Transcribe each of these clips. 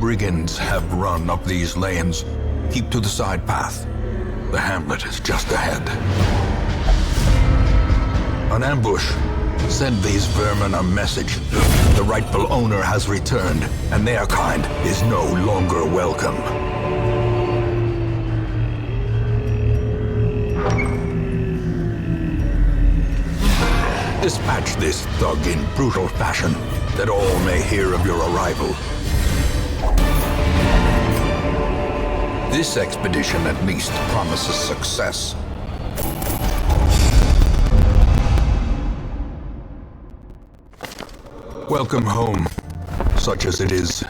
brigands have run up these lanes. Keep to the side path. The hamlet is just ahead. An ambush. Send these vermin a message. The rightful owner has returned, and their kind is no longer welcome. Dispatch this thug in brutal fashion, that all may hear of your arrival. This expedition at least promises success. Welcome home, such as it is.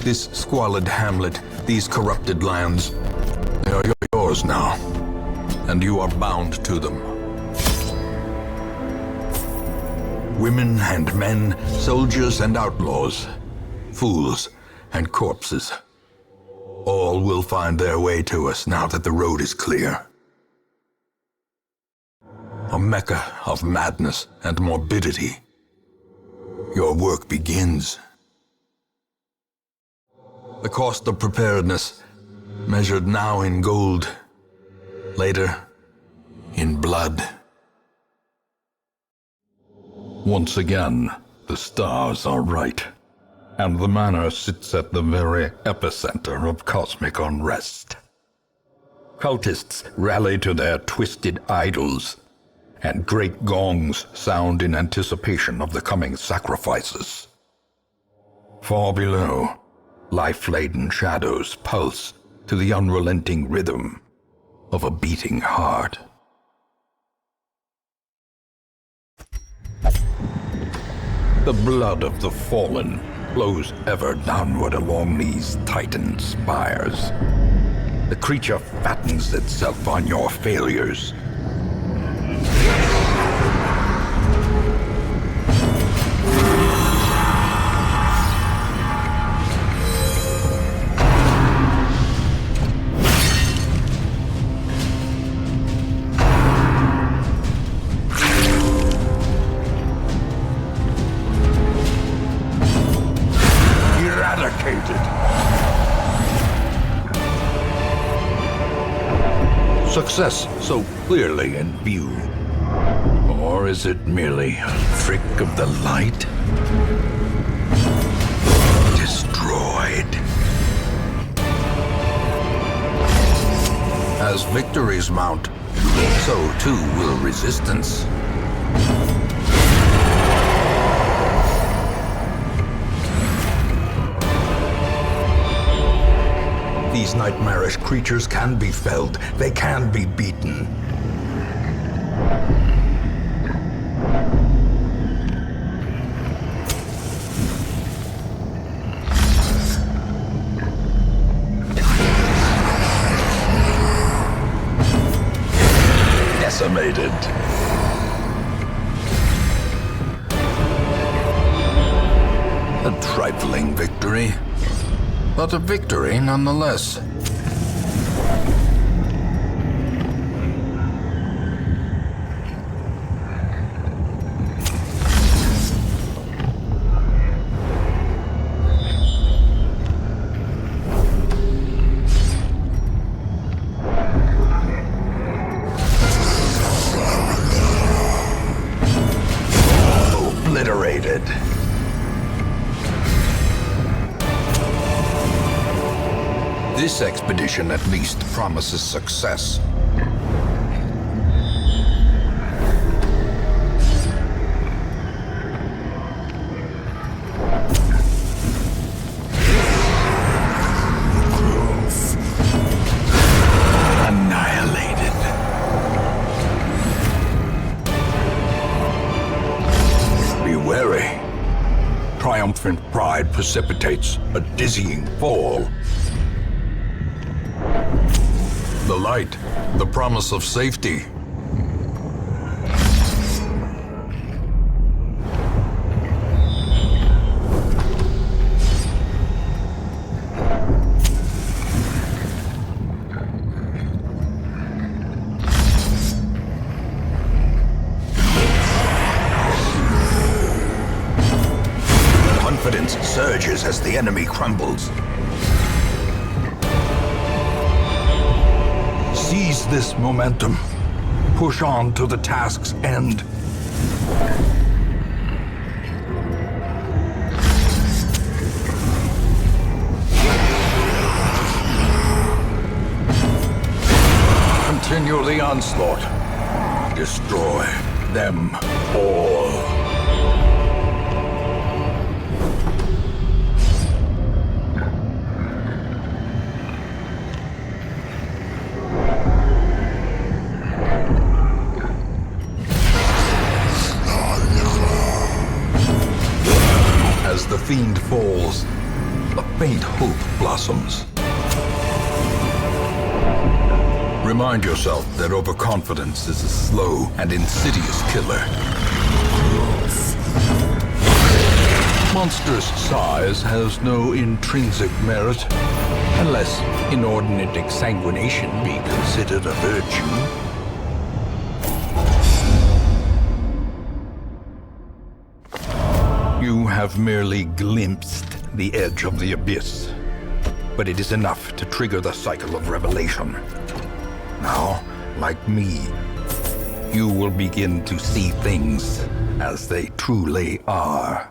This squalid hamlet, these corrupted lands, they are yours now, and you are bound to them. Women and men, soldiers and outlaws, fools and corpses. All will find their way to us now that the road is clear. A mecca of madness and morbidity. Your work begins. The cost of preparedness, measured now in gold, later in blood. Once again, the stars are right, and the manor sits at the very epicenter of cosmic unrest. Cultists rally to their twisted idols, and great gongs sound in anticipation of the coming sacrifices. Far below, life-laden shadows pulse to the unrelenting rhythm of a beating heart. The blood of the fallen flows ever downward along these titan spires. The creature fattens itself on your failures. Success so clearly in view. Or is it merely a trick of the light? Destroyed. As victories mount, so too will resistance. These nightmarish creatures can be felled. They can be beaten. Decimated. A trifling victory. But a victory nonetheless. Obliterated. This expedition at least promises success. Annihilated. Be wary. Triumphant pride precipitates a dizzying fall. The light, the promise of safety. Confidence surges as the enemy crumbles. Seize this momentum. Push on to the task's end. Continue the onslaught. Destroy them all. As the fiend falls, a faint hope blossoms. Remind yourself that overconfidence is a slow and insidious killer. Monstrous size has no intrinsic merit, unless inordinate exsanguination be considered a virtue. You have merely glimpsed the edge of the abyss, but it is enough to trigger the cycle of revelation. Now, like me, you will begin to see things as they truly are.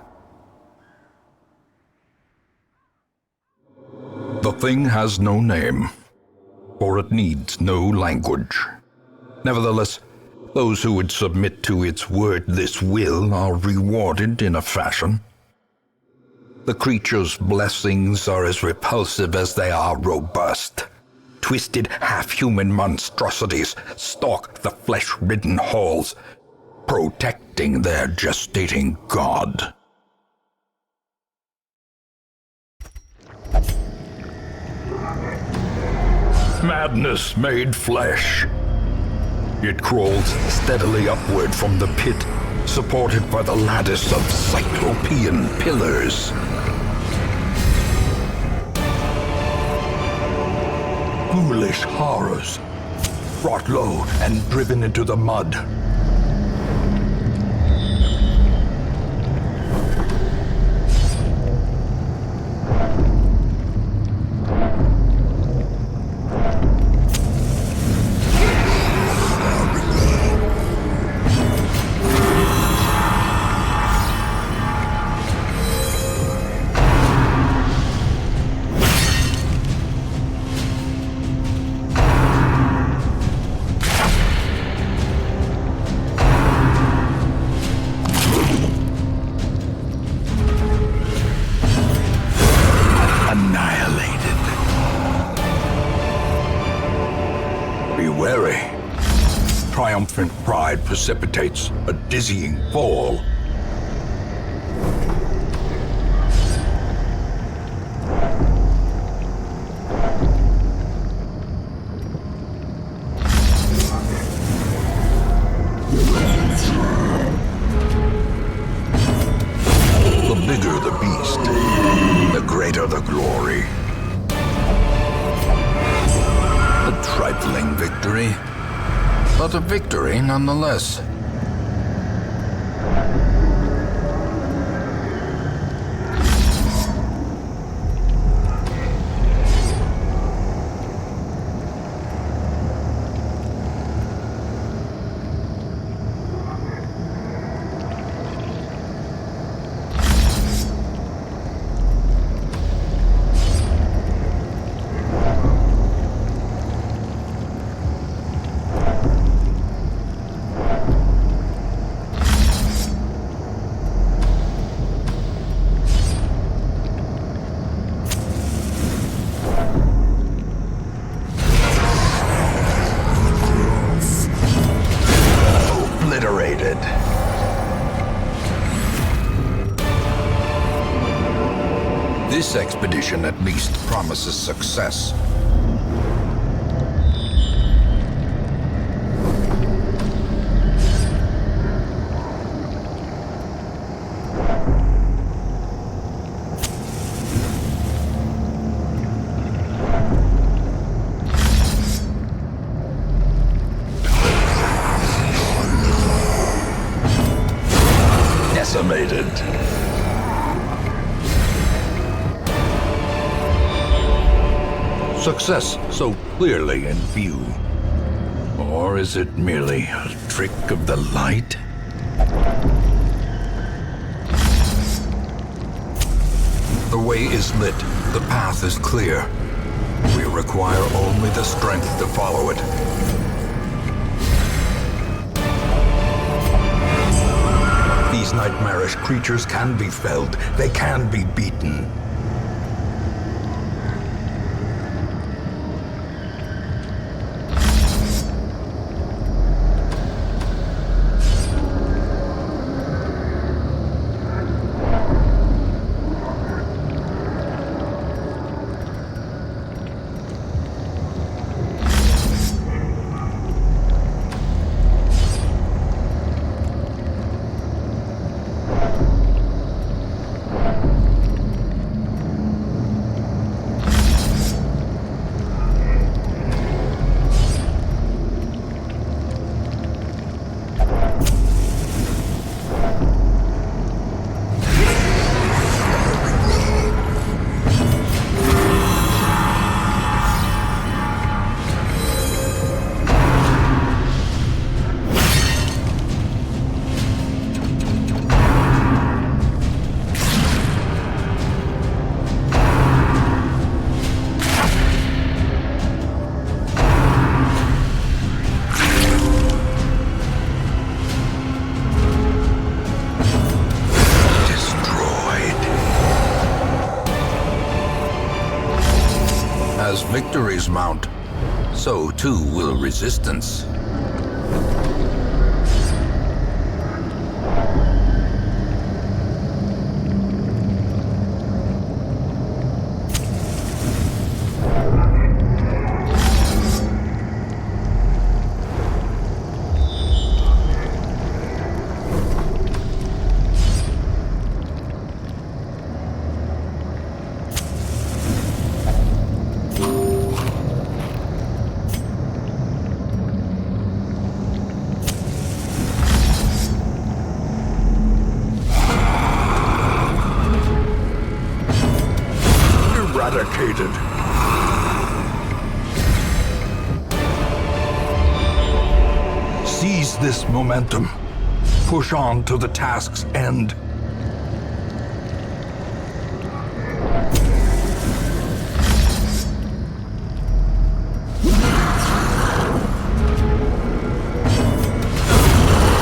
The thing has no name, for it needs no language. Nevertheless, those who would submit to its wordless will are rewarded in a fashion. The creature's blessings are as repulsive as they are robust. Twisted, half-human monstrosities stalk the flesh-ridden halls, protecting their gestating god. Madness made flesh. It crawls steadily upward from the pit, supported by the lattice of cyclopean pillars. Foolish horrors, brought low and driven into the mud. Triumphant pride precipitates a dizzying fall. The bigger the beast, the greater the glory. A trifling victory, but a victory nonetheless. This expedition at least promises success. Decimated. Success so clearly in view. Or is it merely a trick of the light? The way is lit. The path is clear. We require only the strength to follow it. These nightmarish creatures can be felled. They can be beaten. As victories mount, so too will resistance. Eradicated. Seize this momentum. Push on to the task's end.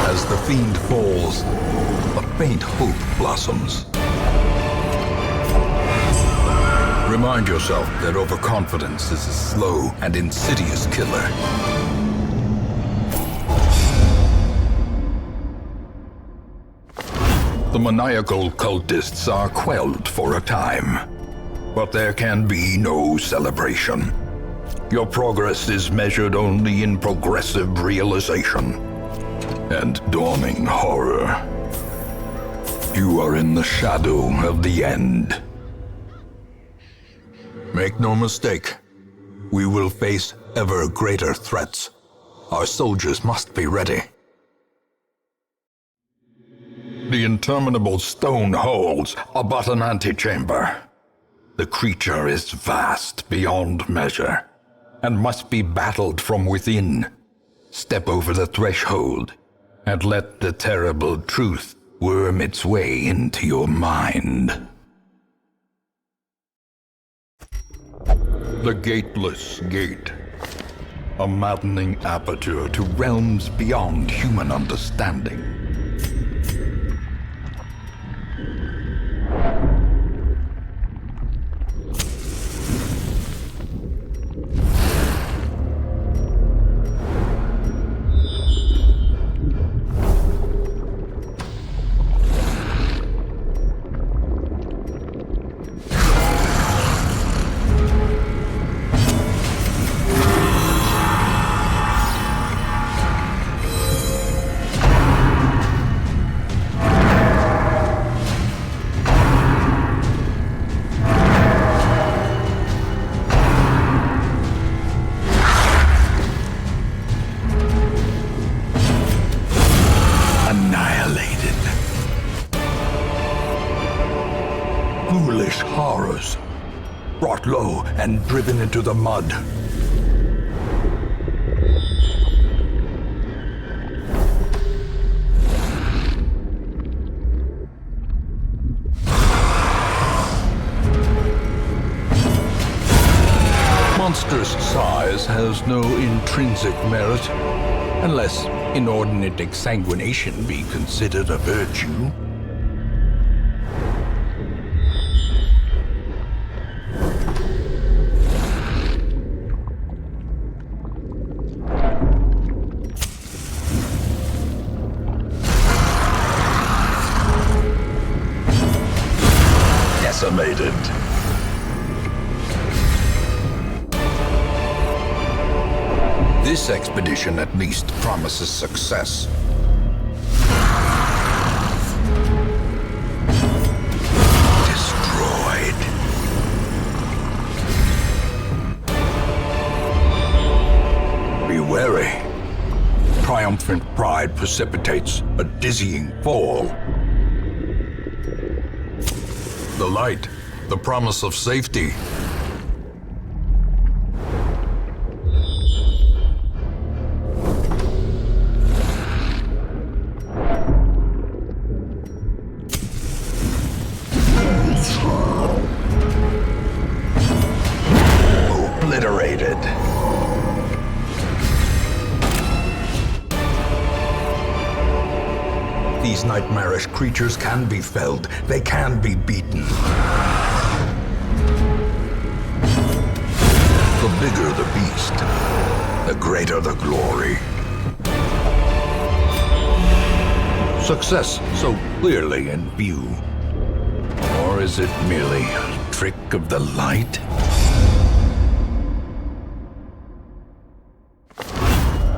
As the fiend falls, a faint hope blossoms. Remind yourself that overconfidence is a slow and insidious killer. The maniacal cultists are quelled for a time, but there can be no celebration. Your progress is measured only in progressive realization and dawning horror. You are in the shadow of the end. Make no mistake, we will face ever greater threats. Our soldiers must be ready. The interminable stone holds are but an antechamber. The creature is vast beyond measure, and must be battled from within. Step over the threshold, and let the terrible truth worm its way into your mind. The Gateless Gate. A maddening aperture to realms beyond human understanding. Foolish horrors. brought low and driven into the mud. Monster's size has no intrinsic merit, unless inordinate exsanguination be considered a virtue. Decimated. This expedition at least promises success. Destroyed. Be wary. Triumphant pride precipitates a dizzying fall. The light, the promise of safety. Obliterated. These nightmarish creatures can be felled. They can be beaten. The bigger the beast, the greater the glory. Success so clearly in view. Or is it merely a trick of the light?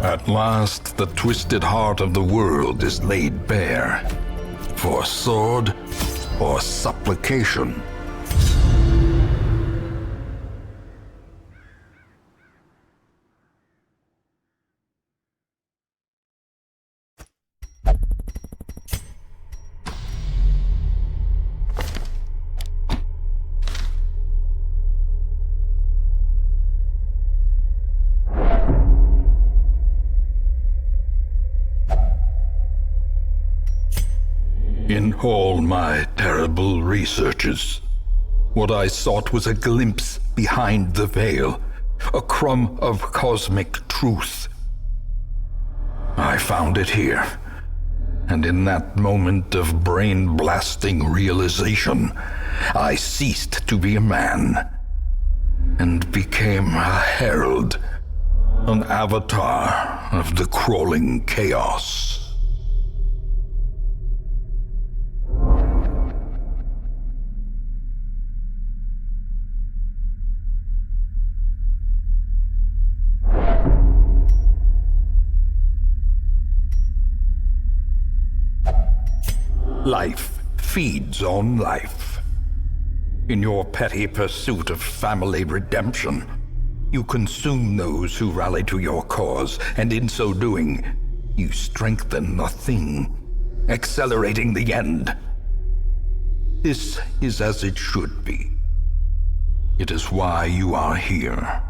At last, the twisted heart of the world is laid bare, for sword or supplication. In all my terrible researches, what I sought was a glimpse behind the veil, a crumb of cosmic truth. I found it here, and in that moment of brain-blasting realization, I ceased to be a man and became a herald, an avatar of the crawling chaos. Life feeds on life. In your petty pursuit of family redemption, you consume those who rally to your cause, and in so doing, you strengthen the thing, accelerating the end. This is as it should be. It is why you are here.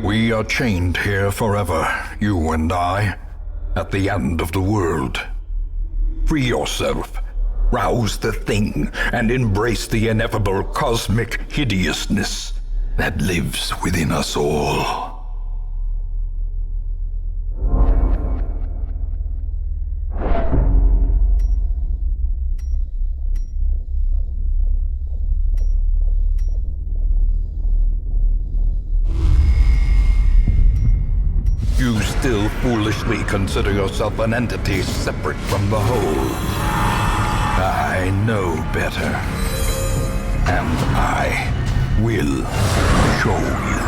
We are chained here forever, you and I, at the end of the world. Free yourself, rouse the thing, and embrace the ineffable cosmic hideousness that lives within us all. You still foolishly consider yourself an entity separate from the whole. I know better. And I will show you.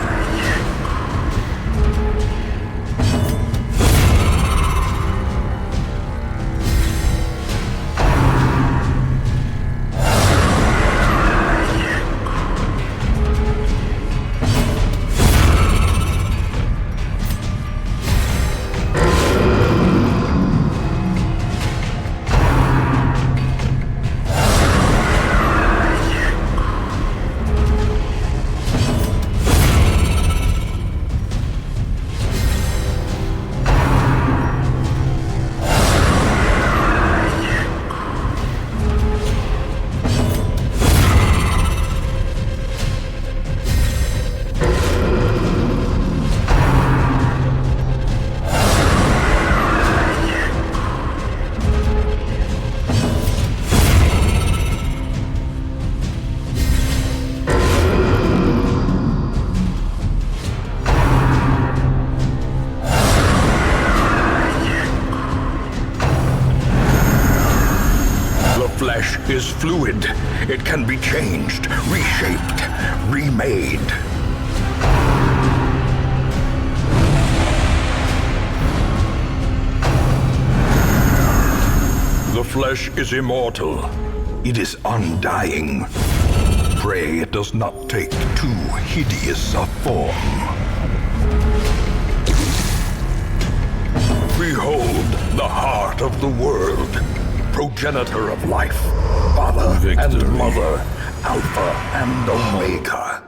is fluid. It can be changed, reshaped, remade. The flesh is immortal. It is undying. Pray it does not take too hideous a form. Behold the heart of the world, progenitor of life, father Victory. and mother, Alpha and Omega.